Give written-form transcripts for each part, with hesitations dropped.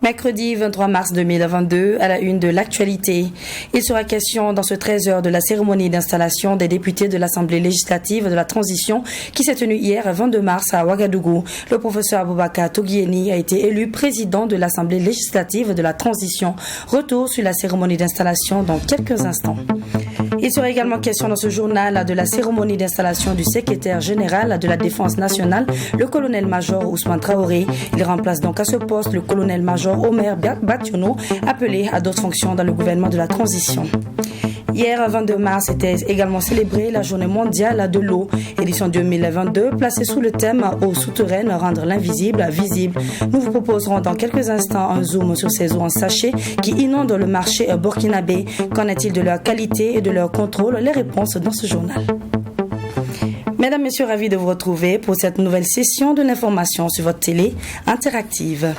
Mercredi 23 mars 2022, à la une de l'actualité. Il sera question dans ce 13h de la cérémonie d'installation des députés de l'Assemblée législative de la transition qui s'est tenue hier 22 mars à Ouagadougou. Le professeur Aboubacar Toguieni a été élu président de l'Assemblée législative de la transition. Retour sur la cérémonie d'installation dans quelques instants. Il sera également question dans ce journal de la cérémonie d'installation du secrétaire général de la Défense nationale, le colonel-major Ousmane Traoré. Il remplace donc à ce poste le colonel-major Omer Bationo, appelé à d'autres fonctions dans le gouvernement de la transition. Hier, 22 mars, était également célébrée la journée mondiale de l'eau, édition 2022, placée sous le thème « Eau souterraine, rendre l'invisible visible ». Nous vous proposerons dans quelques instants un zoom sur ces eaux en sachet qui inondent le marché burkinabé. Qu'en est-il de leur qualité et de leur contrôle? Les réponses dans ce journal. Mesdames, Messieurs, ravis de vous retrouver pour cette nouvelle session de l'information sur votre télé interactive.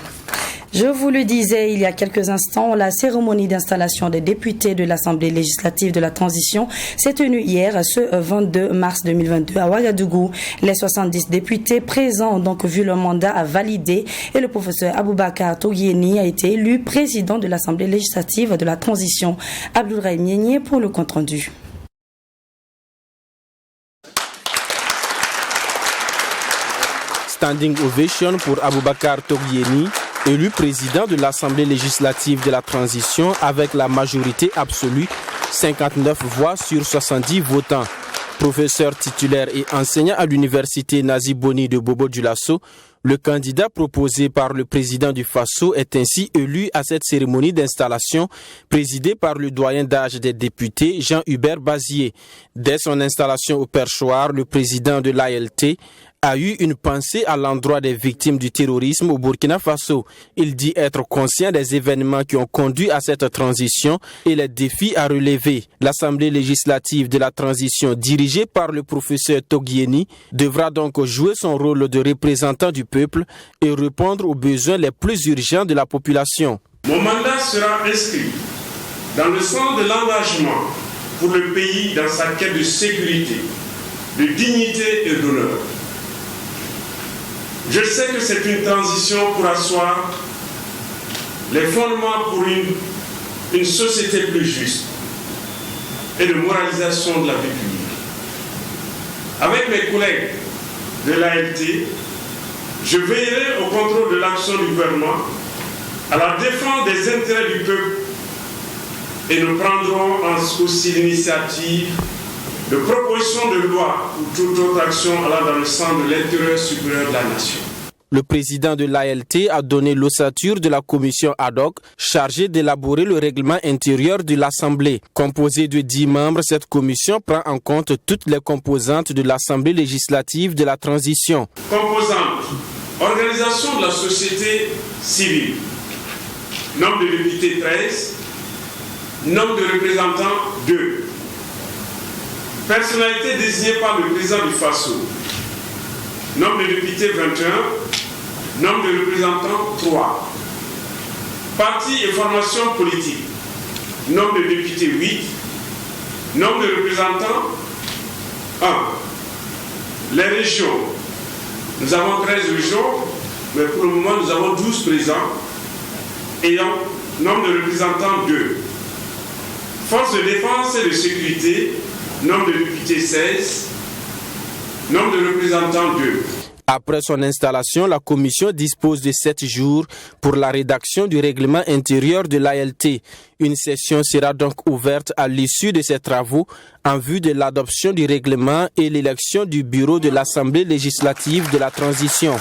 Je vous le disais il y a quelques instants, la cérémonie d'installation des députés de l'Assemblée législative de la transition s'est tenue hier, ce 22 mars 2022 à Ouagadougou. Les 70 députés présents ont donc vu leur mandat validé et le professeur Aboubacar Toguieni a été élu président de l'Assemblée législative de la transition. Abdoulaye Mienye pour le compte-rendu. Standing ovation pour Aboubacar Toguieni, élu président de l'Assemblée législative de la transition avec la majorité absolue, 59 voix sur 70 votants. Professeur titulaire et enseignant à l'université Nazi Boni de Bobo-Dioulasso, le candidat proposé par le président du Faso est ainsi élu à cette cérémonie d'installation présidée par le doyen d'âge des députés Jean-Hubert Bazier. Dès son installation au perchoir, le président de l'ALT a eu une pensée à l'endroit des victimes du terrorisme au Burkina Faso. Il dit être conscient des événements qui ont conduit à cette transition et les défis à relever. L'Assemblée législative de la transition dirigée par le professeur Toguieni devra donc jouer son rôle de représentant du peuple et répondre aux besoins les plus urgents de la population. Mon mandat sera inscrit dans le sens de l'engagement pour le pays dans sa quête de sécurité, de dignité et d'honneur. Je sais que c'est une transition pour asseoir les fondements pour une société plus juste et de moralisation de la vie publique. Avec mes collègues de l'ALT, je veillerai au contrôle de l'action du gouvernement, à la défense des intérêts du peuple et nous prendrons aussi l'initiative de propositions de loi ou toute autre action allant dans le sens de l'intérêt supérieur de la nation. Le président de l'ALT a donné l'ossature de la commission ad hoc chargée d'élaborer le règlement intérieur de l'Assemblée. Composée de 10 membres, cette commission prend en compte toutes les composantes de l'Assemblée législative de la transition. Composantes: organisation de la société civile, nombre de députés 13, nombre de représentants 2. Personnalité désignée par le président du Faso. Nombre de députés 21. Nombre de représentants 3. Parti et formation politique. Nombre de députés 8. Nombre de représentants 1. Les régions. Nous avons 13 régions, mais pour le moment nous avons 12 présents. Ayant nombre de représentants 2. Forces de défense et de sécurité. Nombre de députés 16, nombre de représentants 2. Après son installation, la commission dispose de 7 jours pour la rédaction du règlement intérieur de l'ALT. Une session sera donc ouverte à l'issue de ces travaux en vue de l'adoption du règlement et l'élection du bureau de l'Assemblée législative de la transition.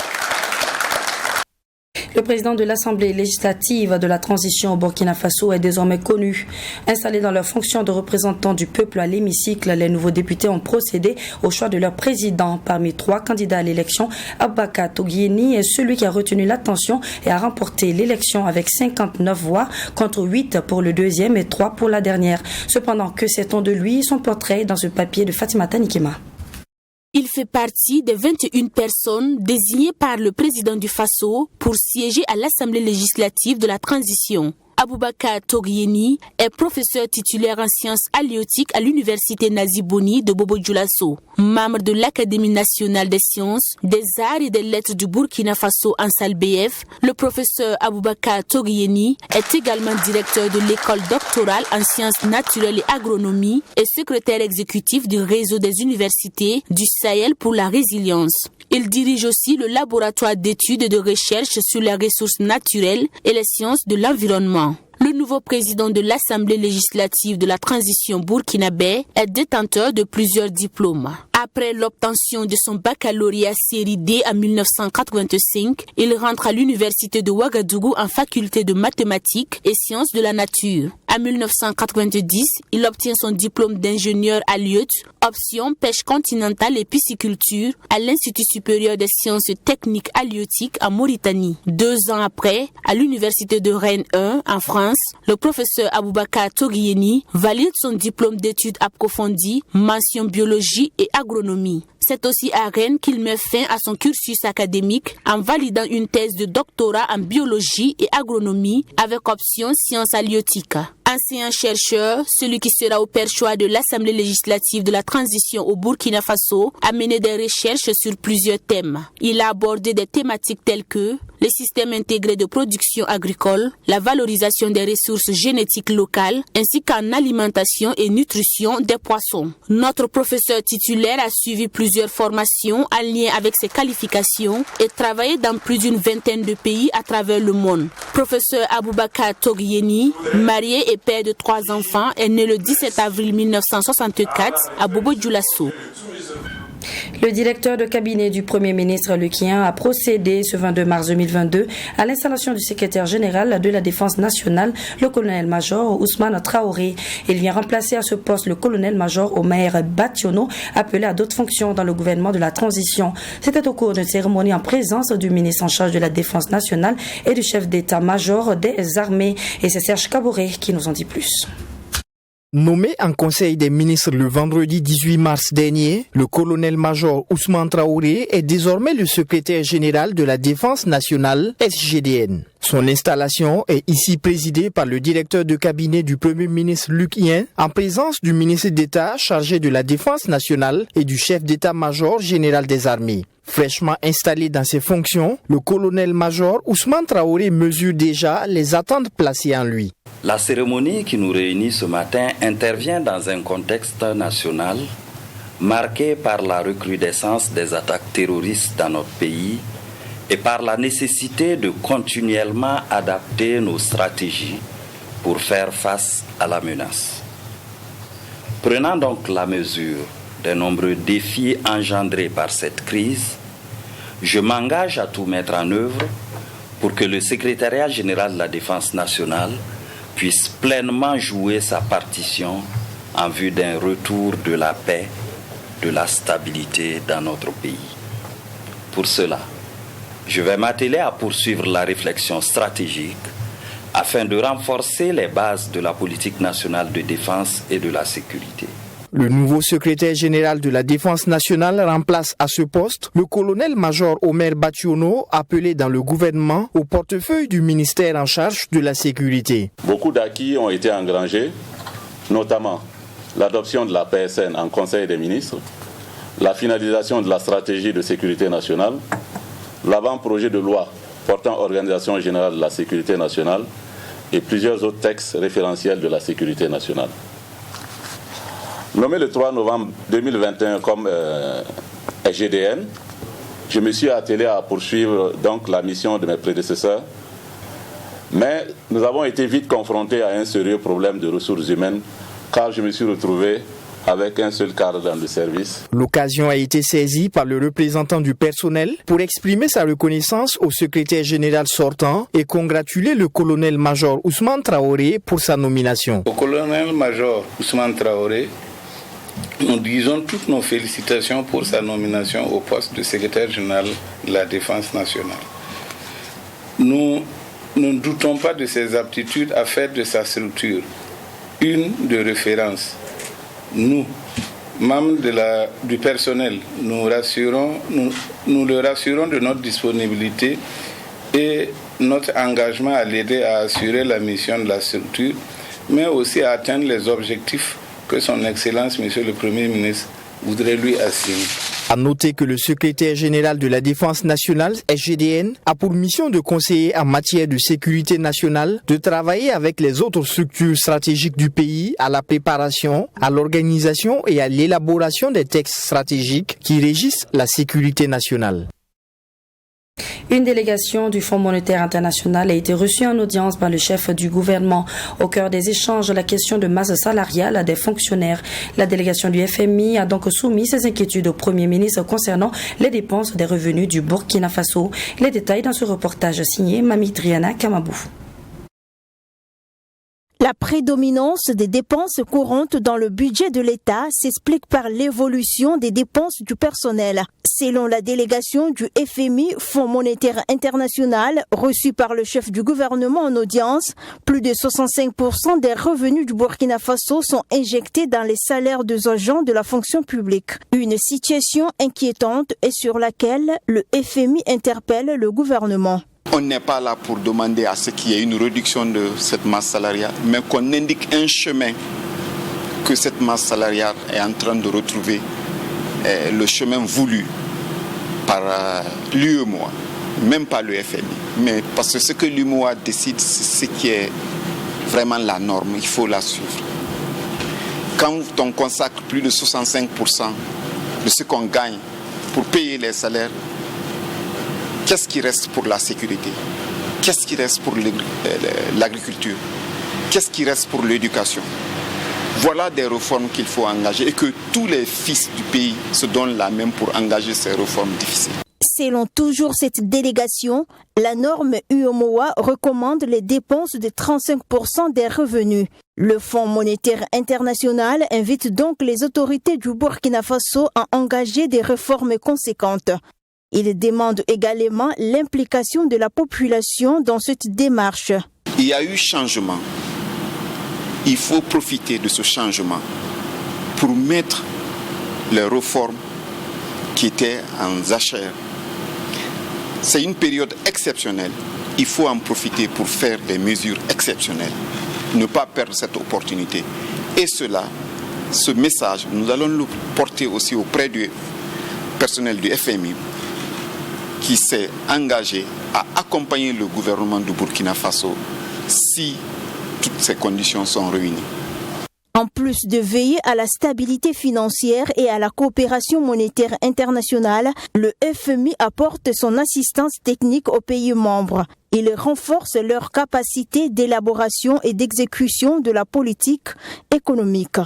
Le président de l'Assemblée législative de la transition au Burkina Faso est désormais connu. Installés dans leur fonction de représentants du peuple à l'hémicycle, les nouveaux députés ont procédé au choix de leur président. Parmi 3 candidats à l'élection, Aboubakar Toguieni est celui qui a retenu l'attention et a remporté l'élection avec 59 voix contre 8 pour le deuxième et 3 pour la dernière. Cependant, que sait-on de lui? Son portrait dans ce papier de Fatimata Nikema. Il fait partie des 21 personnes désignées par le président du Faso pour siéger à l'Assemblée législative de la transition. Aboubakar Toguieni est professeur titulaire en sciences halieutiques à l'université Nazi Boni de Bobo-Dioulasso. Membre de l'Académie nationale des sciences, des arts et des lettres du Burkina Faso en salle BF, le professeur Aboubakar Toguieni est également directeur de l'école doctorale en sciences naturelles et agronomie et secrétaire exécutif du réseau des universités du Sahel pour la résilience. Il dirige aussi le laboratoire d'études et de recherche sur les ressources naturelles et les sciences de l'environnement. Le nouveau président de l'Assemblée législative de la transition burkinabé est détenteur de plusieurs diplômes. Après l'obtention de son baccalauréat série D en 1985, il rentre à l'université de Ouagadougou en faculté de mathématiques et sciences de la nature. En 1990, il obtient son diplôme d'ingénieur à Liot, option pêche continentale et pisciculture à l'Institut supérieur des sciences techniques halieutiques en Mauritanie. 2 ans après, à l'université de Rennes 1 en France, le professeur Aboubakar Toguieni valide son diplôme d'études approfondies, mention biologie et agronomie. C'est aussi à Rennes qu'il met fin à son cursus académique en validant une thèse de doctorat en biologie et agronomie avec option sciences halieutiques. Enseignant-chercheur, celui qui sera au perchoir de l'Assemblée législative de la transition au Burkina Faso a mené des recherches sur plusieurs thèmes. Il a abordé des thématiques telles que les systèmes intégrés de production agricole, la valorisation des ressources génétiques locales, ainsi qu'en alimentation et nutrition des poissons. Notre professeur titulaire a suivi plusieurs formations en lien avec ses qualifications et travaillé dans plus d'une vingtaine de pays à travers le monde. Professeur Aboubakar Toguieni, marié et père de 3 enfants, est né le 17 avril 1964 à Bobo-Dioulasso. Le directeur de cabinet du Premier ministre Lukien a procédé ce 22 mars 2022 à l'installation du secrétaire général de la Défense nationale, le colonel-major Ousmane Traoré. Il vient remplacer à ce poste le colonel-major Omer Bationo, appelé à d'autres fonctions dans le gouvernement de la transition. C'était au cours d'une cérémonie en présence du ministre en charge de la Défense nationale et du chef d'état-major des armées. Et c'est Serge Kaboré qui nous en dit plus. Nommé en Conseil des ministres le vendredi 18 mars dernier, le colonel-major Ousmane Traoré est désormais le secrétaire général de la Défense nationale, SGDN. Son installation est ici présidée par le directeur de cabinet du Premier ministre Lukien, en présence du ministre d'État chargé de la Défense nationale et du chef d'état-major général des armées. Fraîchement installé dans ses fonctions, le colonel-major Ousmane Traoré mesure déjà les attentes placées en lui. La cérémonie qui nous réunit ce matin intervient dans un contexte national marqué par la recrudescence des attaques terroristes dans notre pays et par la nécessité de continuellement adapter nos stratégies pour faire face à la menace. Prenant donc la mesure des nombreux défis engendrés par cette crise, je m'engage à tout mettre en œuvre pour que le secrétariat général de la Défense nationale puisse pleinement jouer sa partition en vue d'un retour de la paix, de la stabilité dans notre pays. Pour cela, je vais m'atteler à poursuivre la réflexion stratégique afin de renforcer les bases de la politique nationale de défense et de la sécurité. Le nouveau secrétaire général de la Défense nationale remplace à ce poste le colonel-major Omer Bationo, appelé dans le gouvernement au portefeuille du ministère en charge de la sécurité. Beaucoup d'acquis ont été engrangés, notamment l'adoption de la PSN en Conseil des ministres, la finalisation de la stratégie de sécurité nationale, l'avant-projet de loi portant organisation générale de la sécurité nationale et plusieurs autres textes référentiels de la sécurité nationale. Nommé le 3 novembre 2021 comme SGDN, je me suis attelé à poursuivre donc la mission de mes prédécesseurs, mais nous avons été vite confrontés à un sérieux problème de ressources humaines car je me suis retrouvé avec un seul cadre de service. L'occasion a été saisie par le représentant du personnel pour exprimer sa reconnaissance au secrétaire général sortant et congratuler le colonel-major Ousmane Traoré pour sa nomination. Au colonel-major Ousmane Traoré, nous disons toutes nos félicitations pour sa nomination au poste de secrétaire général de la Défense nationale. Nous ne doutons pas de ses aptitudes à faire de sa structure une de référence. Nous, membres du personnel, nous le rassurons de notre disponibilité et notre engagement à l'aider à assurer la mission de la structure, mais aussi à atteindre les objectifs que son Excellence, Monsieur le Premier ministre, voudrait lui assigner. À noter que le secrétaire général de la Défense nationale, SGDN, a pour mission de conseiller en matière de sécurité nationale, de travailler avec les autres structures stratégiques du pays à la préparation, à l'organisation et à l'élaboration des textes stratégiques qui régissent la sécurité nationale. Une délégation du Fonds monétaire international a été reçue en audience par le chef du gouvernement. Au cœur des échanges, la question de masse salariale des fonctionnaires. La délégation du FMI a donc soumis ses inquiétudes au Premier ministre concernant les dépenses des revenus du Burkina Faso. Les détails dans ce reportage signé Mami Triana Kamabou. La prédominance des dépenses courantes dans le budget de l'État s'explique par l'évolution des dépenses du personnel. Selon la délégation du FMI, Fonds monétaire international, reçue par le chef du gouvernement en audience, plus de 65% des revenus du Burkina Faso sont injectés dans les salaires des agents de la fonction publique. Une situation inquiétante et sur laquelle le FMI interpelle le gouvernement. On n'est pas là pour demander à ce qu'il y ait une réduction de cette masse salariale, mais qu'on indique un chemin que cette masse salariale est en train de retrouver, le chemin voulu par l'UEMOA, même pas le FMI. Mais parce que ce que l'UEMOA décide, c'est ce qui est vraiment la norme, il faut la suivre. Quand on consacre plus de 65% de ce qu'on gagne pour payer les salaires, qu'est-ce qui reste pour la sécurité? Qu'est-ce qui reste pour l'agriculture? Qu'est-ce qui reste pour l'éducation? Voilà des réformes qu'il faut engager et que tous les fils du pays se donnent la main pour engager ces réformes difficiles. Selon toujours cette délégation, la norme UEMOA recommande les dépenses de 35% des revenus. Le Fonds monétaire international invite donc les autorités du Burkina Faso à engager des réformes conséquentes. Il demande également l'implication de la population dans cette démarche. Il y a eu changement. Il faut profiter de ce changement pour mettre les réformes qui étaient en jachère. C'est une période exceptionnelle. Il faut en profiter pour faire des mesures exceptionnelles. Ne pas perdre cette opportunité. Et ce message, nous allons le porter aussi auprès du personnel du FMI qui s'est engagé à accompagner le gouvernement du Burkina Faso si toutes ces conditions sont réunies. En plus de veiller à la stabilité financière et à la coopération monétaire internationale, le FMI apporte son assistance technique aux pays membres. Il renforce leur capacité d'élaboration et d'exécution de la politique économique.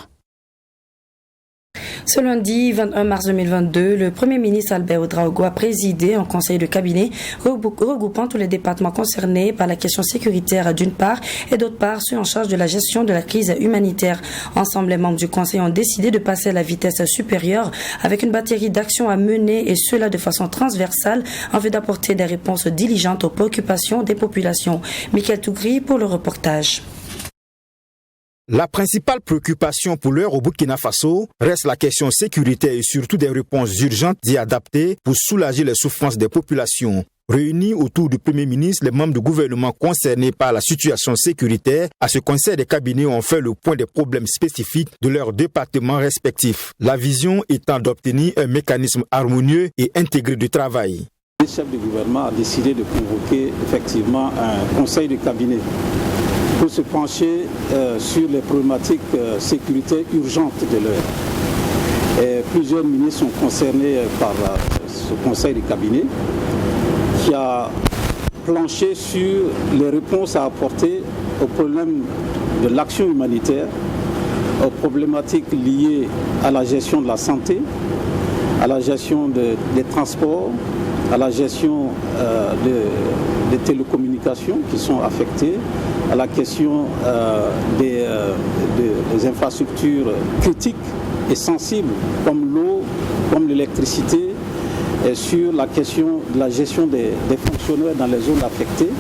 Ce lundi 21 mars 2022, le Premier ministre Albert Ouedraogo a présidé un conseil de cabinet regroupant tous les départements concernés par la question sécuritaire d'une part et d'autre part ceux en charge de la gestion de la crise humanitaire. Ensemble, les membres du conseil ont décidé de passer à la vitesse supérieure avec une batterie d'actions à mener et cela de façon transversale en vue d'apporter des réponses diligentes aux préoccupations des populations. Michael Tougri pour le reportage. La principale préoccupation pour l'heure au Burkina Faso reste la question sécuritaire et surtout des réponses urgentes et adaptées pour soulager les souffrances des populations. Réunis autour du Premier ministre, les membres du gouvernement concernés par la situation sécuritaire à ce conseil des cabinets ont fait le point des problèmes spécifiques de leurs départements respectifs. La vision étant d'obtenir un mécanisme harmonieux et intégré de travail. Le chef du gouvernement a décidé de convoquer effectivement un conseil de cabinet pour se pencher sur les problématiques sécuritaires urgentes de l'heure. Plusieurs ministres sont concernés par ce conseil de cabinet qui a planché sur les réponses à apporter aux problèmes de l'action humanitaire aux problématiques liées à la gestion de la santé, à la gestion des transports, à la gestion des télécommunications qui sont affectées, à la question des infrastructures critiques et sensibles comme l'eau, comme l'électricité, et sur la question de la gestion des fonctionnaires dans les zones affectées.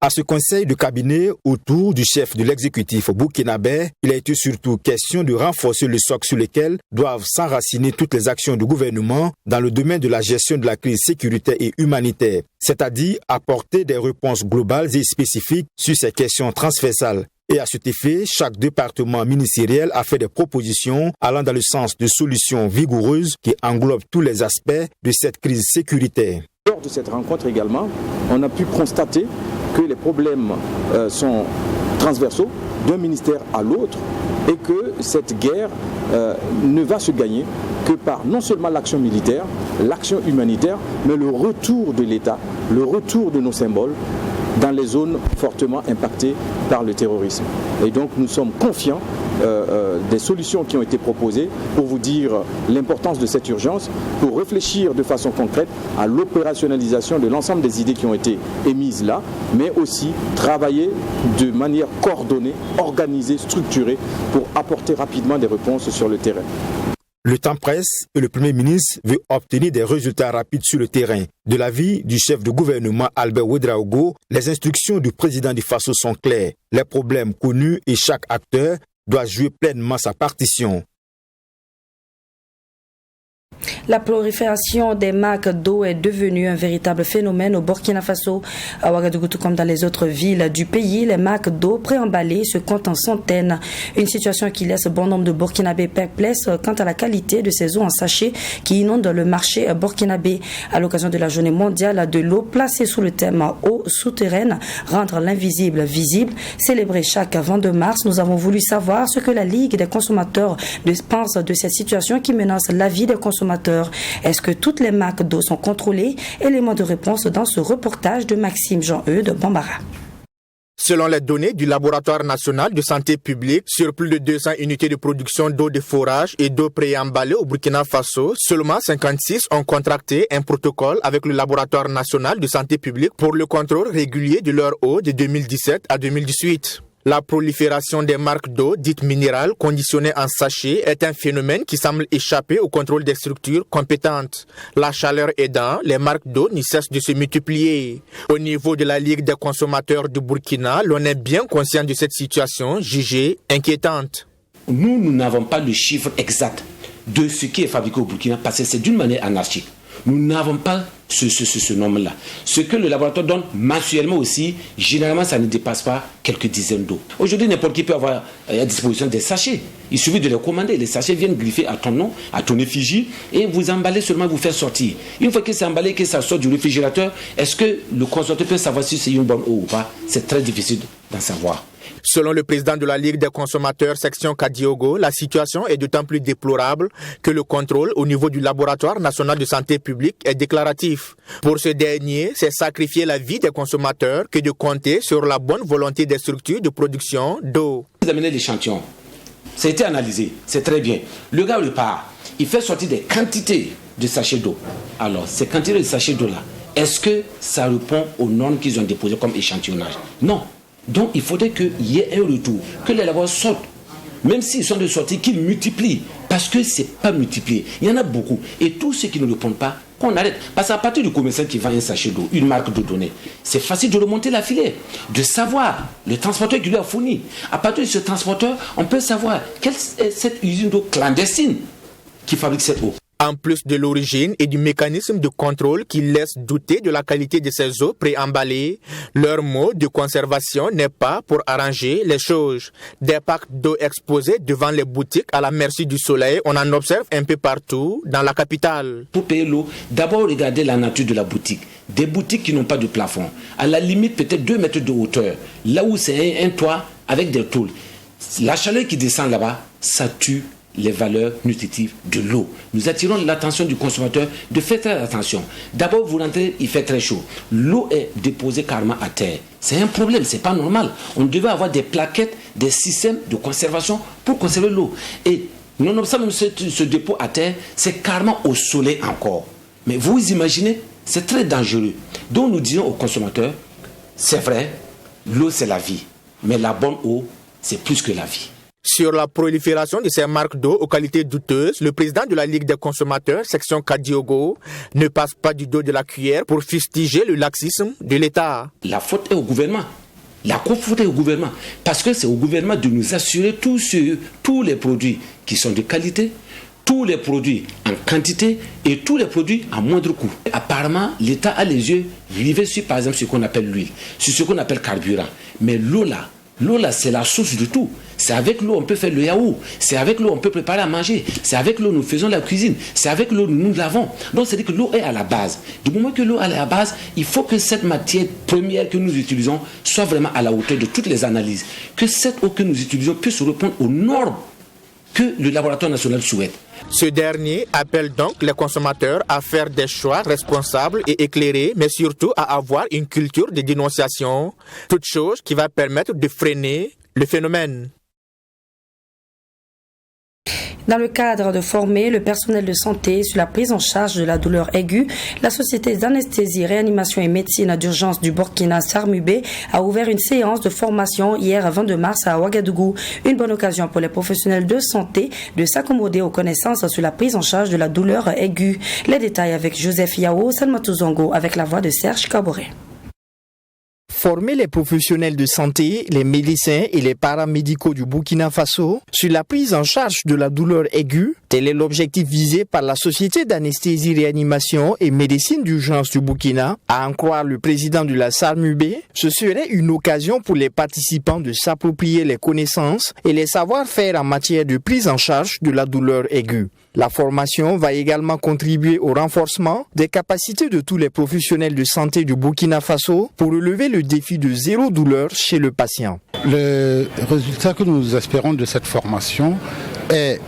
À ce conseil de cabinet autour du chef de l'exécutif burkinabé, il a été surtout question de renforcer le socle sur lequel doivent s'enraciner toutes les actions du gouvernement dans le domaine de la gestion de la crise sécuritaire et humanitaire, c'est-à-dire apporter des réponses globales et spécifiques sur ces questions transversales. Et à cet effet, chaque département ministériel a fait des propositions allant dans le sens de solutions vigoureuses qui englobent tous les aspects de cette crise sécuritaire. Lors de cette rencontre également, on a pu constater que les problèmes sont transversaux d'un ministère à l'autre et que cette guerre ne va se gagner que par non seulement l'action militaire, l'action humanitaire, mais le retour de l'État, le retour de nos symboles dans les zones fortement impactées par le terrorisme. Et donc nous sommes confiants des solutions qui ont été proposées pour vous dire l'importance de cette urgence, pour réfléchir de façon concrète à l'opérationnalisation de l'ensemble des idées qui ont été émises là, mais aussi travailler de manière coordonnée, organisée, structurée pour apporter rapidement des réponses sur le terrain. Le temps presse et le Premier ministre veut obtenir des résultats rapides sur le terrain. De l'avis du chef de gouvernement Albert Ouedraogo, les instructions du président du Faso sont claires. Les problèmes connus et chaque acteur doit jouer pleinement sa partition. La prolifération des marques d'eau est devenue un véritable phénomène au Burkina Faso. À Ouagadougou, tout comme dans les autres villes du pays, les marques d'eau préemballées se comptent en centaines. Une situation qui laisse bon nombre de Burkinabés perplexes quant à la qualité de ces eaux en sachet qui inondent le marché burkinabé. À l'occasion de la journée mondiale de l'eau placée sous le thème eau souterraine, rendre l'invisible visible, célébrée chaque 22 mars, nous avons voulu savoir ce que la Ligue des consommateurs pense de cette situation qui menace la vie des consommateurs. Est-ce que toutes les marques d'eau sont contrôlées? Élément de réponse dans ce reportage de Maxime Jean-Eudes Bambara. Selon les données du Laboratoire national de santé publique, sur plus de 200 unités de production d'eau de forage et d'eau préemballée au Burkina Faso, seulement 56 ont contracté un protocole avec le Laboratoire national de santé publique pour le contrôle régulier de leur eau de 2017 à 2018. La prolifération des marques d'eau dites minérales conditionnées en sachet est un phénomène qui semble échapper au contrôle des structures compétentes. La chaleur aidant, les marques d'eau ne cessent de se multiplier. Au niveau de la Ligue des consommateurs du Burkina, l'on est bien conscient de cette situation jugée inquiétante. Nous n'avons pas le chiffre exact de ce qui est fabriqué au Burkina parce que c'est d'une manière anarchique. Nous n'avons pas ce nombre-là. Ce que le laboratoire donne mensuellement aussi, généralement, ça ne dépasse pas quelques dizaines d'eau. Aujourd'hui, n'importe qui peut avoir à disposition des sachets. Il suffit de les commander. Les sachets viennent griffer à ton nom, à ton effigie, et vous emballez seulement, vous faire sortir. Une fois que c'est emballé, que ça sort du réfrigérateur, est-ce que le consommateur peut savoir si c'est une bonne eau ou pas? C'est très difficile d'en savoir. Selon le président de la Ligue des consommateurs, section Kadiogo, la situation est d'autant plus déplorable que le contrôle au niveau du Laboratoire national de santé publique est déclaratif. Pour ce dernier, c'est sacrifier la vie des consommateurs que de compter sur la bonne volonté des structures de production d'eau. Vous amenez l'échantillon, ça a été analysé, c'est très bien. Le gars repart, il fait sortir des quantités de sachets d'eau. Alors, ces quantités de sachets d'eau-là, est-ce que ça répond aux normes qu'ils ont déposées comme échantillonnage? Non. Donc il faudrait qu'il y ait un retour, que les laboratoires sortent, même s'ils sont de sortie, qu'ils multiplient, parce que ce n'est pas multiplié. Il y en a beaucoup. Et tous ceux qui ne répondent pas, qu'on arrête. Parce qu'à partir du commerçant qui vend un sachet d'eau, une marque de données, c'est facile de remonter la filière, de savoir le transporteur qui lui a fourni. À partir de ce transporteur, on peut savoir quelle est cette usine d'eau clandestine qui fabrique cette eau. En plus de l'origine et du mécanisme de contrôle qui laisse douter de la qualité de ces eaux préemballées, leur mode de conservation n'est pas pour arranger les choses. Des packs d'eau exposés devant les boutiques à la merci du soleil, on en observe un peu partout dans la capitale. Pour payer l'eau, d'abord regardez la nature de la boutique. Des boutiques qui n'ont pas de plafond, à la limite peut-être 2 mètres de hauteur, là où c'est un toit avec des tôles. La chaleur qui descend là-bas, ça tue les valeurs nutritives de l'eau. Nous attirons l'attention du consommateur de faire très attention. D'abord, vous rentrez, il fait très chaud. L'eau est déposée carrément à terre. C'est un problème, c'est pas normal. On devait avoir des plaquettes, des systèmes de conservation pour conserver l'eau. Et nonobstant même ce dépôt à terre, c'est carrément au soleil encore. Mais vous imaginez, c'est très dangereux. Donc nous disons aux consommateurs, c'est vrai, l'eau c'est la vie. Mais la bonne eau, c'est plus que la vie. Sur la prolifération de ces marques d'eau aux qualités douteuses, le président de la Ligue des consommateurs, section Kadiogo, ne passe pas du dos de la cuillère pour fustiger le laxisme de l'État. La faute est au gouvernement. La faute est au gouvernement. Parce que c'est au gouvernement de nous assurer tous les produits qui sont de qualité, tous les produits en quantité et tous les produits à moindre coût. Apparemment, l'État a les yeux rivés sur, par exemple, ce qu'on appelle l'huile, sur ce qu'on appelle carburant. Mais l'eau là, c'est la source de tout. C'est avec l'eau on peut faire le yaourt. C'est avec l'eau on peut préparer à manger. C'est avec l'eau nous faisons la cuisine. C'est avec l'eau nous lavons. Donc c'est-à-dire que l'eau est à la base. Du moment que l'eau est à la base, il faut que cette matière première que nous utilisons soit vraiment à la hauteur de toutes les analyses. Que cette eau que nous utilisons puisse répondre aux normes que le laboratoire national souhaite. Ce dernier appelle donc les consommateurs à faire des choix responsables et éclairés, mais surtout à avoir une culture de dénonciation, toute chose qui va permettre de freiner le phénomène. Dans le cadre de former le personnel de santé sur la prise en charge de la douleur aiguë, la Société d'anesthésie, réanimation et médecine d'urgence du Burkina Sarmubé a ouvert une séance de formation hier 22 mars à Ouagadougou. Une bonne occasion pour les professionnels de santé de s'accommoder aux connaissances sur la prise en charge de la douleur aiguë. Les détails avec Joseph Yao, Salmatou Zongo, avec la voix de Serge Kaboré. Former les professionnels de santé, les médecins et les paramédicaux du Burkina Faso sur la prise en charge de la douleur aiguë, tel est l'objectif visé par la Société d'anesthésie, réanimation et médecine d'urgence du Burkina. À en croire le président de la Sarmubé, ce serait une occasion pour les participants de s'approprier les connaissances et les savoir-faire en matière de prise en charge de la douleur aiguë. La formation va également contribuer au renforcement des capacités de tous les professionnels de santé du Burkina Faso pour relever le défi de zéro douleur chez le patient. Le résultat que nous espérons de cette formation est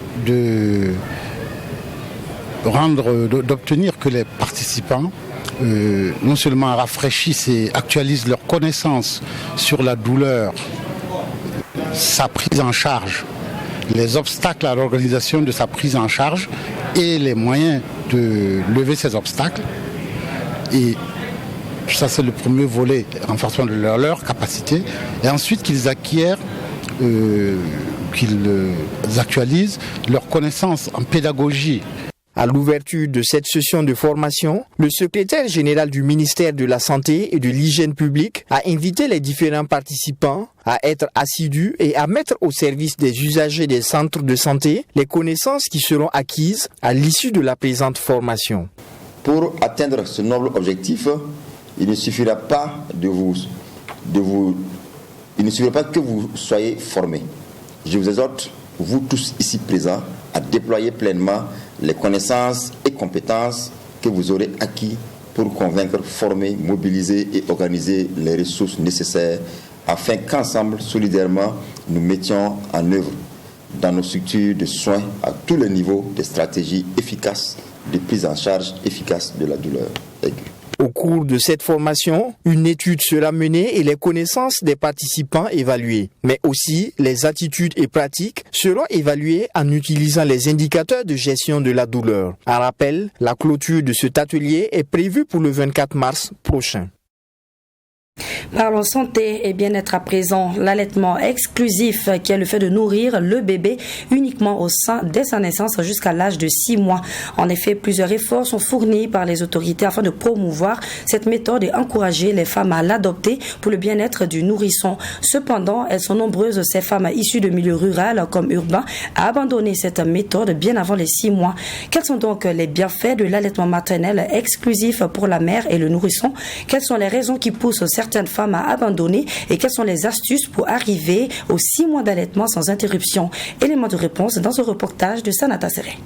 d'obtenir que les participants non seulement rafraîchissent et actualisent leurs connaissances sur la douleur, sa prise en charge, les obstacles à l'organisation de sa prise en charge et les moyens de lever ces obstacles. Et ça, c'est le premier volet, renforcement de leur capacité. Et ensuite qu'ils acquièrent, qu'ils actualisent leurs connaissances en pédagogie. À l'ouverture de cette session de formation, le secrétaire général du ministère de la Santé et de l'Hygiène publique a invité les différents participants à être assidus et à mettre au service des usagers des centres de santé les connaissances qui seront acquises à l'issue de la présente formation. Pour atteindre ce noble objectif, il ne suffira pas il ne suffira pas que vous soyez formés. Je vous exhorte, vous tous ici présents, à déployer pleinement les connaissances et compétences que vous aurez acquis pour convaincre, former, mobiliser et organiser les ressources nécessaires afin qu'ensemble, solidairement, nous mettions en œuvre dans nos structures de soins à tous les niveaux des stratégies efficaces de prise en charge efficace de la douleur aiguë. Au cours de cette formation, une étude sera menée et les connaissances des participants évaluées. Mais aussi, les attitudes et pratiques seront évaluées en utilisant les indicateurs de gestion de la douleur. En rappel, la clôture de cet atelier est prévue pour le 24 mars prochain. Parlons santé et bien-être à présent. L'allaitement exclusif, qui est le fait de nourrir le bébé uniquement au sein dès sa naissance jusqu'à l'âge de 6 mois. En effet, plusieurs efforts sont fournis par les autorités afin de promouvoir cette méthode et encourager les femmes à l'adopter pour le bien-être du nourrisson. Cependant, elles sont nombreuses, ces femmes issues de milieux ruraux comme urbains, à abandonner cette méthode bien avant les 6 mois. Quels sont donc les bienfaits de l'allaitement maternel exclusif pour la mère et le nourrisson? Quelles sont les raisons qui poussent certaines femmes à abandonner et quelles sont les astuces pour arriver aux 6 mois d'allaitement sans interruption? Élément de réponse dans ce reportage de Sanata Seré.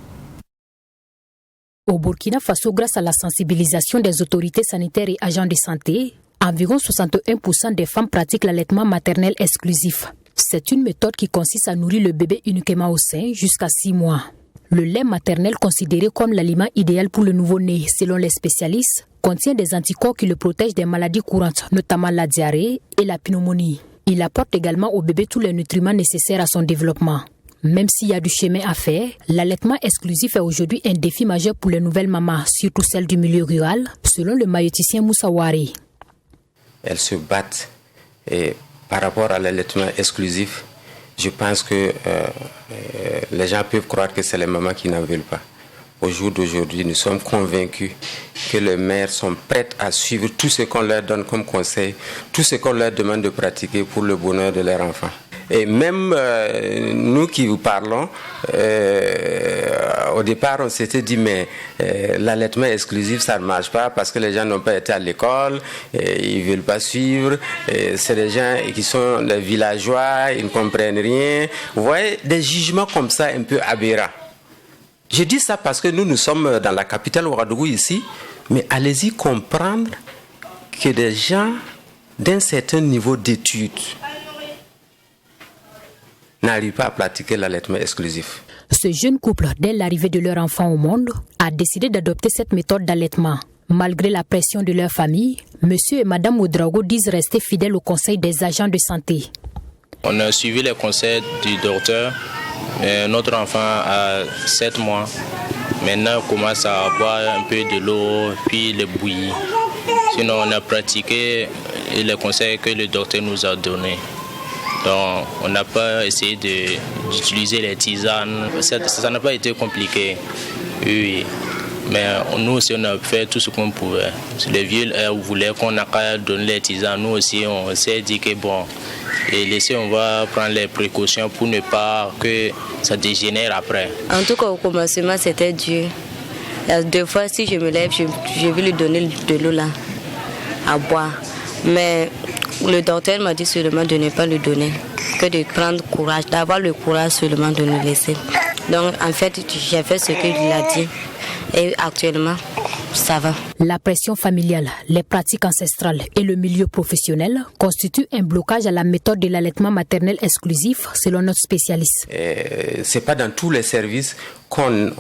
Au Burkina Faso, grâce à la sensibilisation des autorités sanitaires et agents de santé, environ 61% des femmes pratiquent l'allaitement maternel exclusif. c'est une méthode qui consiste à nourrir le bébé uniquement au sein jusqu'à 6 mois. Le lait maternel, considéré comme l'aliment idéal pour le nouveau-né, selon les spécialistes, contient des anticorps qui le protègent des maladies courantes, notamment la diarrhée et la pneumonie. Il apporte également au bébé tous les nutriments nécessaires à son développement. Même s'il y a du chemin à faire, l'allaitement exclusif est aujourd'hui un défi majeur pour les nouvelles mamans, surtout celles du milieu rural, selon le maïoticien Moussa Ouaré. Elles se battent et par rapport à l'allaitement exclusif, je pense que les gens peuvent croire que c'est les mamans qui n'en veulent pas. Au jour d'aujourd'hui, nous sommes convaincus que les mères sont prêtes à suivre tout ce qu'on leur donne comme conseil, tout ce qu'on leur demande de pratiquer pour le bonheur de leur enfant. Et même nous qui vous parlons, au départ on s'était dit mais l'allaitement exclusif ça ne marche pas parce que les gens n'ont pas été à l'école, ils ne veulent pas suivre, c'est des gens qui sont les villageois, ils ne comprennent rien. Vous voyez, des jugements comme ça un peu aberrants. Je dis ça parce que nous sommes dans la capitale Ouagadougou ici, mais allez-y comprendre que des gens d'un certain niveau d'études n'arrivent pas à pratiquer l'allaitement exclusif. Ce jeune couple, dès l'arrivée de leur enfant au monde, a décidé d'adopter cette méthode d'allaitement. Malgré la pression de leur famille, monsieur et madame Ouedraogo disent rester fidèles aux conseils des agents de santé. On a suivi les conseils du docteur. Notre enfant a 7 mois. Maintenant, on commence à boire un peu de l'eau, puis le bouillir. Sinon, on a pratiqué les conseils que le docteur nous a donnés. Donc, on n'a pas essayé d'utiliser les tisanes. Ça n'a pas été compliqué. Oui. Mais nous aussi, on a fait tout ce qu'on pouvait. Les vieux voulaient qu'on a qu'à donner les tisanes. Nous aussi, on s'est dit que bon, et on va prendre les précautions pour ne pas que ça dégénère après. En tout cas, au commencement, c'était dur. Deux fois, si je me lève, je vais lui donner de l'eau là, à boire. Mais le docteur m'a dit seulement de ne pas lui donner, que de prendre courage, d'avoir le courage seulement de nous laisser. Donc, en fait, j'ai fait ce qu'il a dit. Et actuellement, ça va. La pression familiale, les pratiques ancestrales et le milieu professionnel constituent un blocage à la méthode de l'allaitement maternel exclusif, selon notre spécialiste. C'est pas dans tous les services qu'on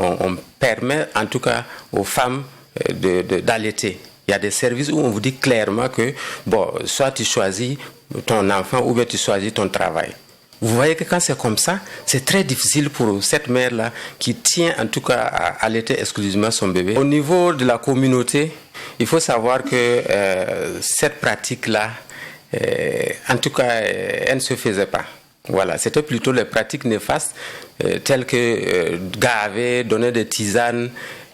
permet, en tout cas, aux femmes d'allaiter. Il y a des services où on vous dit clairement que, bon, soit tu choisis ton enfant ou bien tu choisis ton travail. Vous voyez que quand c'est comme ça, c'est très difficile pour cette mère-là qui tient en tout cas à allaiter exclusivement son bébé. Au niveau de la communauté, il faut savoir que cette pratique-là, en tout cas, elle ne se faisait pas. Voilà, c'était plutôt les pratiques néfastes telles que gaver, donner des tisanes.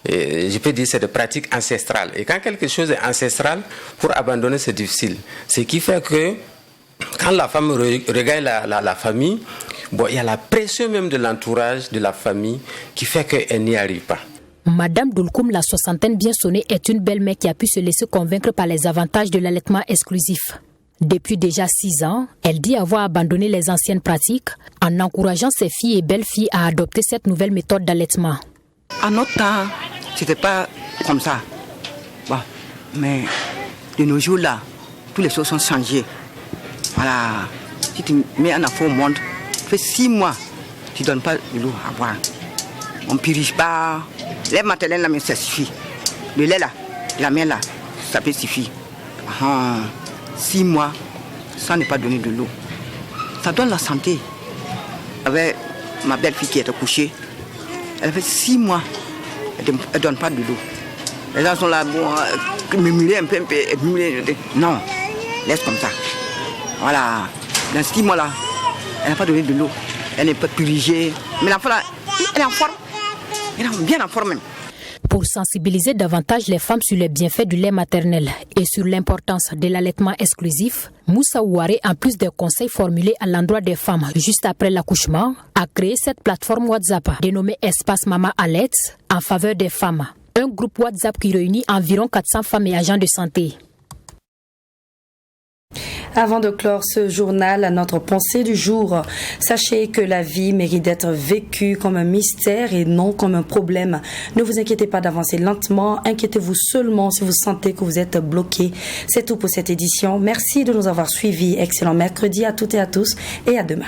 Et je peux dire que c'est des pratiques ancestrales. Et quand quelque chose est ancestral, pour abandonner, c'est difficile. Ce qui fait que quand la femme regarde la famille, bon, il y a la pression même de l'entourage, de la famille, qui fait qu'elle n'y arrive pas. Madame Doulkoum, la soixantaine bien sonnée, est une belle-mère qui a pu se laisser convaincre par les avantages de l'allaitement exclusif. Depuis déjà 6 ans, elle dit avoir abandonné les anciennes pratiques en encourageant ses filles et belles-filles à adopter cette nouvelle méthode d'allaitement. À notre temps, c'était pas comme ça. Bon, mais de nos jours là, toutes les choses ont changé. Voilà, si tu mets un enfant au monde, tu fais 6 mois, tu ne donnes pas de l'eau à boire. On ne purige pas. Lait maternel, là, mais ça suffit. Le lait là, la main là, ça peut suffire. 6 mois, ça n'est pas donner de l'eau. Ça donne la santé. Avec ma belle-fille qui était couchée, elle fait 6 mois, elle ne donne pas de l'eau. Les gens sont là, bon, murmurer un peu, non, laisse comme ça. Voilà, dans 6 mois-là, elle n'a pas donné de l'eau, elle n'est pas purigée. Mais l'enfant là, elle est en forme, elle est bien en forme même. Pour sensibiliser davantage les femmes sur les bienfaits du lait maternel et sur l'importance de l'allaitement exclusif, Moussa Ouaré, en plus des conseils formulés à l'endroit des femmes juste après l'accouchement, a créé cette plateforme WhatsApp dénommée Espace Maman Allait en faveur des femmes. Un groupe WhatsApp qui réunit environ 400 femmes et agents de santé. Avant de clore ce journal, notre pensée du jour. Sachez que la vie mérite d'être vécue comme un mystère et non comme un problème. Ne vous inquiétez pas d'avancer lentement, inquiétez-vous seulement si vous sentez que vous êtes bloqué. C'est tout pour cette édition. Merci de nous avoir suivis. Excellent mercredi à toutes et à tous et à demain.